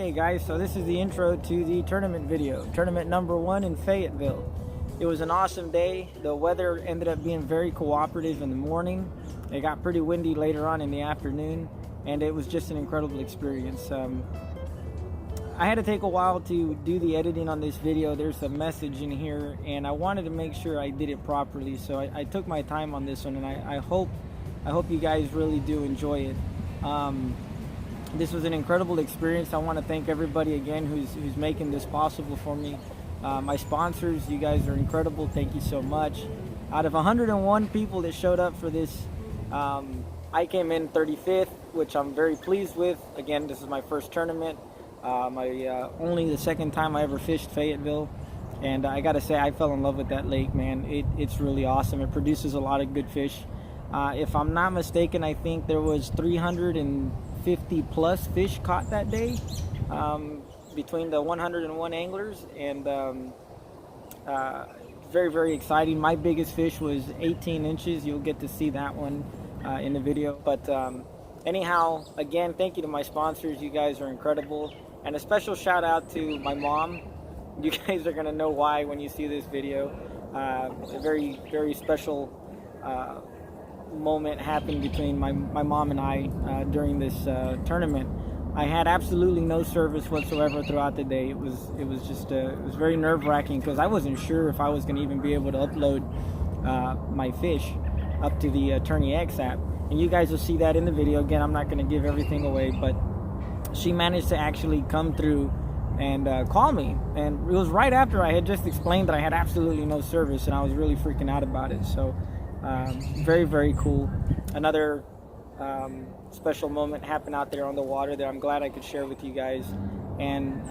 Hey guys, so this is the intro to the tournament video. Tournament number 1 in Fayetteville. It was an awesome day. The weather ended up being very cooperative in the morning. It got pretty windy later on in the afternoon, and it was just an incredible experience. I had to take a while to do the editing on this video. There's a message in here, and I wanted to make sure I did it properly, so I took my time on this one, and I hope you guys really do enjoy it. This was an incredible experience. I want to thank everybody again who's making this possible for me. My sponsors, you guys are incredible. Thank you so much. Out of 101 people that showed up for this, I came in 35th, which I'm very pleased with. Again, this is my first tournament. Only the second time I ever fished Fayetteville, and I gotta say I fell in love with that lake, man. It's really awesome. It produces a lot of good fish. If I'm not mistaken, I think there was 350 plus fish caught that day between the 101 anglers, and very, very exciting. My biggest fish was 18 inches. You'll get to see that one in the video. But anyhow, again, thank you to my sponsors. You guys are incredible. And a special shout out to my mom. You guys are gonna know why when you see this video. A very, very special moment happened between my mom and I during this tournament. I had absolutely no service whatsoever throughout the day. It was very nerve-wracking because I wasn't sure if I was gonna even be able to upload my fish up to the Attorney X app. And you guys will see that in the video. Again, I'm not gonna give everything away, but she managed to actually come through and call me, and it was right after I had just explained that I had absolutely no service, and I was really freaking out about it. So very, very cool. Another special moment happened out there on the water that I'm glad I could share with you guys. And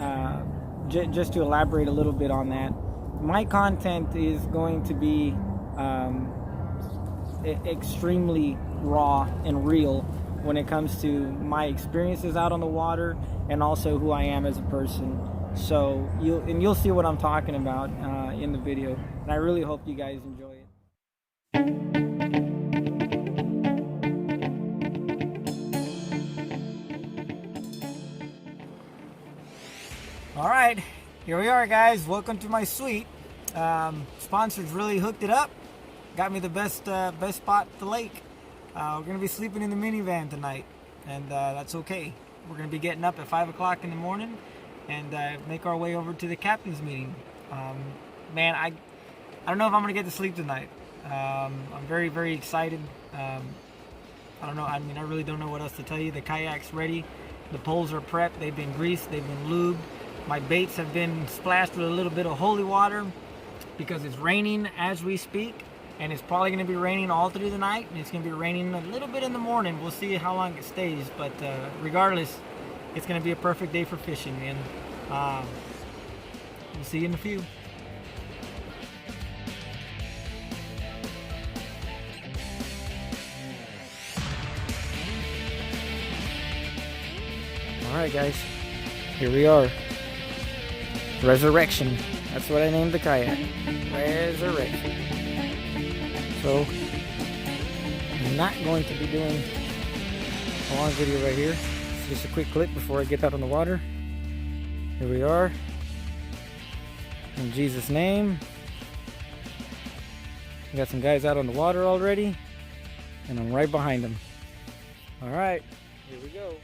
just to elaborate a little bit on that, my content is going to be extremely raw and real when it comes to my experiences out on the water, and also who I am as a person. So you'll see what I'm talking about in the video, and I really hope you guys enjoy it. All right, here we are, guys. Welcome to my suite. Sponsors really hooked it up. Got me the best spot at the lake. We're gonna be sleeping in the minivan tonight, and that's okay. We're gonna be getting up at 5 o'clock in the morning and make our way over to the captain's meeting. Man, I don't know if I'm gonna get to sleep tonight. I'm very, very excited. I don't know. I mean, I really don't know what else to tell you. The kayak's ready. The poles are prepped. They've been greased. They've been lubed. My baits have been splashed with a little bit of holy water because it's raining as we speak. And it's probably going to be raining all through the night, and it's going to be raining a little bit in the morning. We'll see how long it stays, but regardless, it's going to be a perfect day for fishing, and we'll see you in a few. Alright guys, here we are. Resurrection. That's what I named the kayak. Resurrection. So, I'm not going to be doing a long video right here. It's just a quick clip before I get out on the water. Here we are. In Jesus' name. We got some guys out on the water already, and I'm right behind them. Alright, here we go.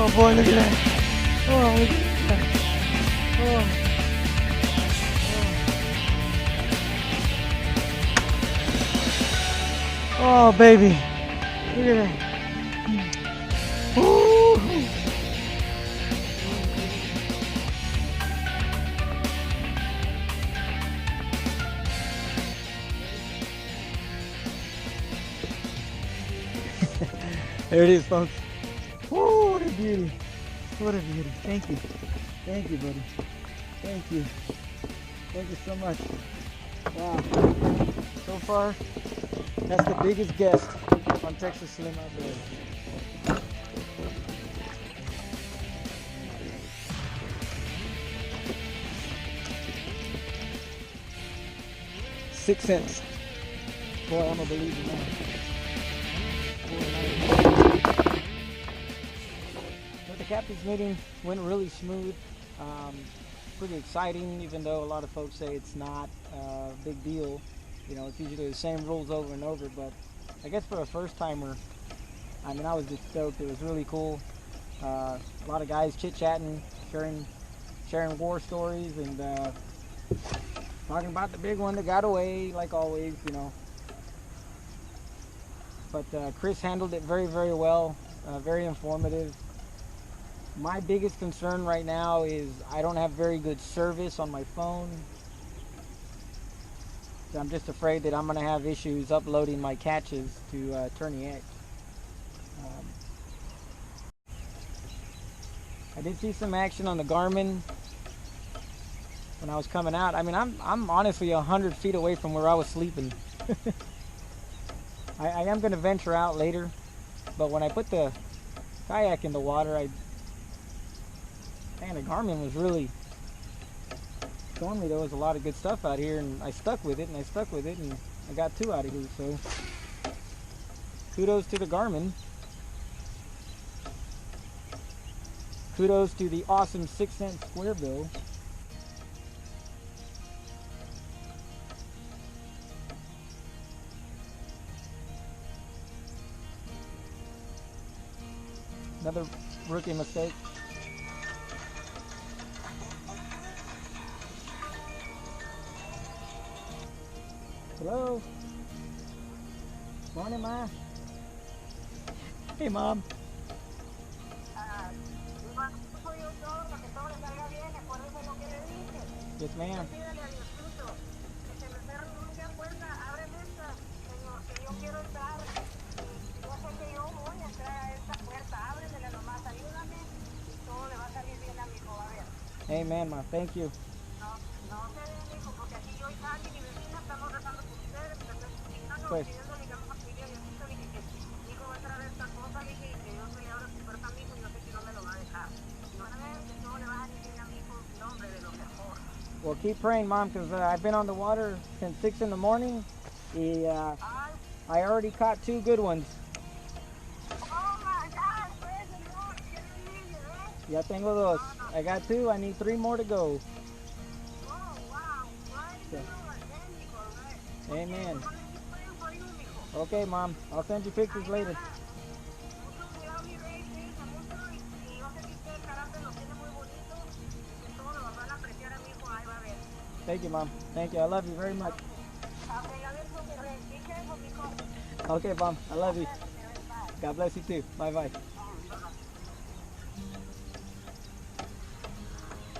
Oh boy, look at that. Oh, look at that. Oh, baby. Look at that. Woo. There it is, folks. Woo, what a beauty. What a beauty. Thank you. Thank you, buddy. Thank you. Thank you so much. Wow. So far, that's the biggest guest on Texas Slim out there. 6 cents. Boy, I'm a believer now. But the captain's meeting went really smooth. Pretty exciting, even though a lot of folks say it's not a big deal. You know, it's usually the same rules over and over, but I guess for a first timer, I mean, I was just stoked. It was really cool. A lot of guys chit-chatting, sharing war stories, and talking about the big one that got away, like always, you know. But Chris handled it very, very well, very informative. My biggest concern right now is I don't have very good service on my phone. So I'm just afraid that I'm going to have issues uploading my catches to Tourney X. I did see some action on the Garmin when I was coming out. I mean, I'm honestly 100 feet away from where I was sleeping. I am going to venture out later, but when I put the kayak in the water, man, the Garmin was really showing me there was a lot of good stuff out here, and I stuck with it, and I got 2 out of here, so kudos to the Garmin. Kudos to the awesome 6-cent square bill. Another rookie mistake. Hello? Morning, Ma. Hey, Mom. Yes, ma'am. Amen, Ma. Thank you. Pues. Well, keep praying, Mom, because I've been on the water since 6 in the morning. I already caught 2 good ones. Ya tengo 2. I got 2. I need 3 more to go. So. Amen. Okay, Mom. I'll send you pictures later. Thank you, Mom. Thank you. I love you very much. Okay, Mom. I love you. God bless you too. Bye-bye.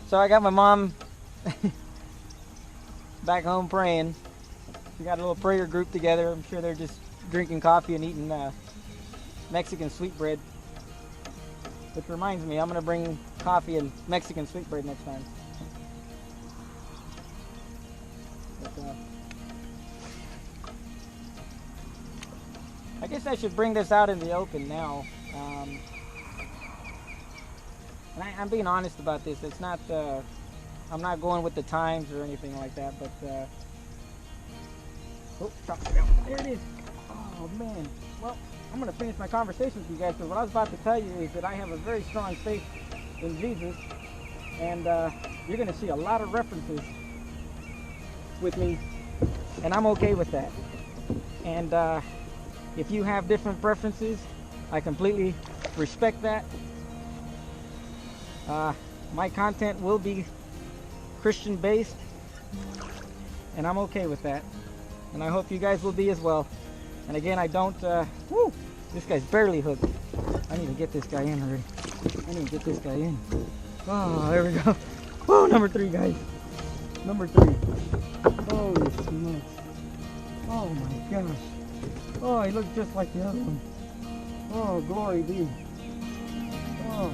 So I got my mom back home praying. We got a little prayer group together. I'm sure they're just drinking coffee and eating Mexican sweetbread. Which reminds me, I'm going to bring coffee and Mexican sweetbread next time. But, I guess I should bring this out in the open now. And I'm being honest about this. It's not, I'm not going with the times or anything like that, but, oh, there it is. Oh, man. Well, I'm going to finish my conversation with you guys, because what I was about to tell you is that I have a very strong faith in Jesus, and you're going to see a lot of references with me, and I'm okay with that. And if you have different preferences, I completely respect that. My content will be Christian based, and I'm okay with that, and I hope you guys will be as well. And again, I don't woo, this guy's barely hooked. I need to get this guy in already. I need to get this guy in. Oh, there we go. Oh, number 3, guys. Number 3. Holy smokes. Oh my gosh. Oh, he looks just like the other one. Oh, glory be. Oh.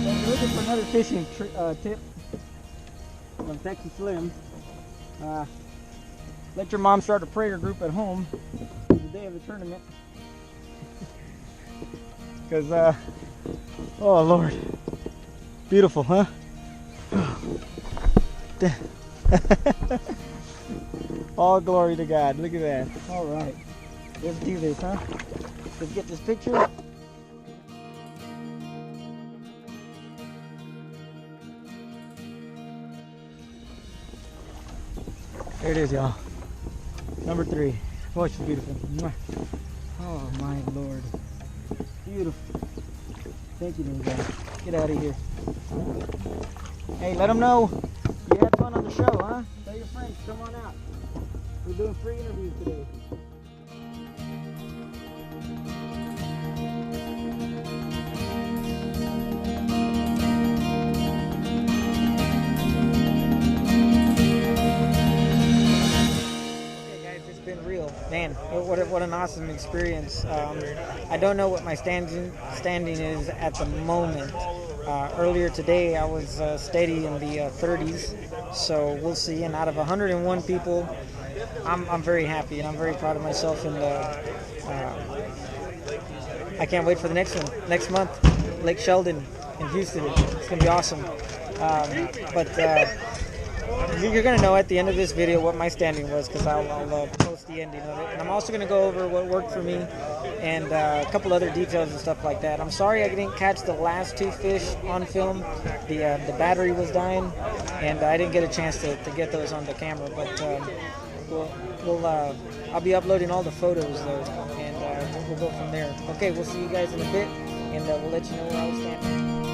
So we're looking for another fishing tip from Texas Slim. Let your mom start a prayer group at home the day of the tournament. Because, oh Lord. Beautiful, huh? All glory to God. Look at that. All right. Let's do this, huh? Let's get this picture. There it is, y'all. Number 3. Oh, she's beautiful. Oh, my Lord. Beautiful. Thank you, little guy. Get out of here. Hey, let them know you had fun on the show, huh? Tell your friends, come on out. We're doing free interviews today. Man, what an awesome experience. I don't know what my standing is at the moment. Earlier today I was steady in the 30s, so we'll see. And out of 101 people, I'm very happy and I'm very proud of myself. And I can't wait for the next one. Next month, Lake Sheldon in Houston. It's gonna be awesome. You're going to know at the end of this video what my standing was, because I'll post the ending of it. And I'm also going to go over what worked for me and a couple other details and stuff like that. I'm sorry I didn't catch the last 2 fish on film. The battery was dying, and I didn't get a chance to get those on the camera. But I'll be uploading all the photos, though, and we'll go from there. Okay, we'll see you guys in a bit, and we'll let you know where I was standing.